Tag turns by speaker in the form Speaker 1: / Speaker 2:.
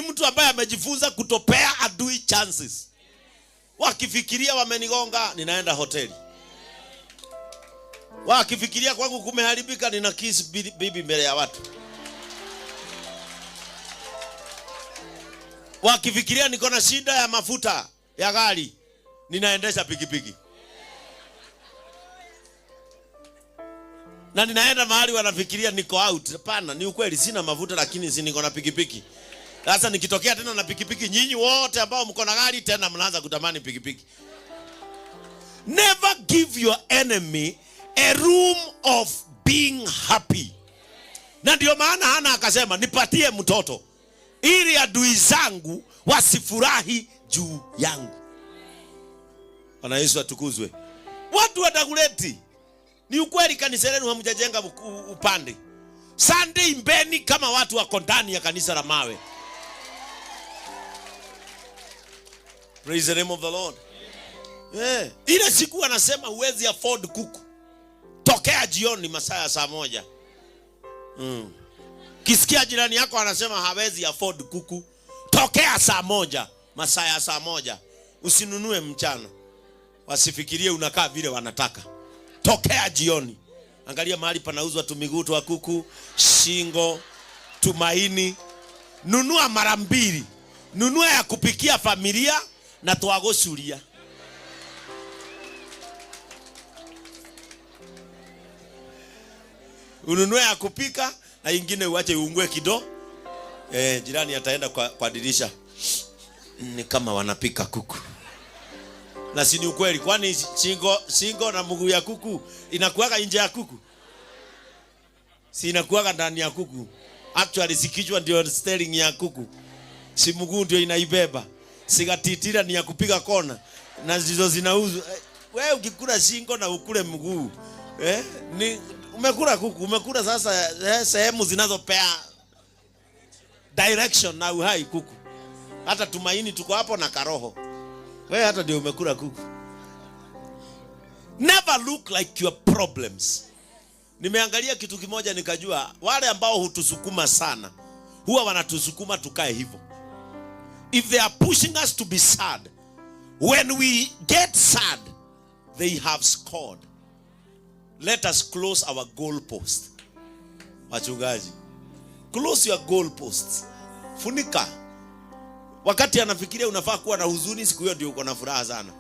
Speaker 1: ni mtu ambaye amejifunza kutopea adui chances. Wakifikiria wamenigonga, ninaenda hoteli. Wakifikiria kwangu kumeharibika, nina kiss bibi mbele ya watu. Wakifikiria niko na shida ya mafuta ya gari, ninaendesha pikipiki. Na ninaenda mahali wanafikiria niko out. Hapana, ni ukweli sina mafuta, lakini si niko na pikipiki. Sasa nikitokea tena na pikipiki, nyinyi wote ambao mko na gari tena mnaanza kutamani pikipiki. Never give your enemy a room of being happy. Na ndio maana Hana akasema nipatie mtoto ili adui zangu wasifurahi juu yangu. Bwana Yesu atukuzwe. Watu wa Dagoretti, ni ukweli kanisa lenu hamjajenga upande. Sunday imbeni kama watu wako ndani ya kanisa la mawe. Praise the name of the Lord. Ile siku anasema huwezi afford kuku, tokea jioni masaa ya saa 1. Kisikia jirani yako anasema hawezi afford kuku, tokea saa 1, masaa ya saa 1. Usinunue mchana, wasifikirie unakaa vile wanataka. Tokea jioni. Angalia mahali panauzwa tumiguu twa kuku, shingo, tumaini. Nunua mara 2. Nunua ya kupikia familia na twagocuria. Ununue ya kupika na ingine uache uungue kidogo. Jirani ataenda kwa dirisha, ni kama wanapika kuku. Na si ni ukweli, kwani shingo na mguu ya kuku inakuwaga nje ya kuku? Si inakuwaga ndani ya kuku. Actually sikichwa ndio steering ya kuku, si mguu ndio inaibeba. Sigatitira ni ya kupiga kona na zizo zinauzwa. Wewe ukikula shingo na ukule mguu, ni umekula kuku, umekula sasa sehemu zinazopea direction na uhai kuku. Hata tumaini tuko hapo na karoho. Wewe hata ndio umekula kuku. Never look like your problems. Nimeangalia kitu kimoja nikajua wale ambao hutusukuma sana huwa wanatusukuma tukae hivyo. If they are pushing us to be sad, when we get sad, they have scored. Let us close our goalpost. Wachungaji, close your goalposts. Funika. Wakati anafikiria unafaa kuwa na huzuni, siku hiyo ndio uko na furaha sana.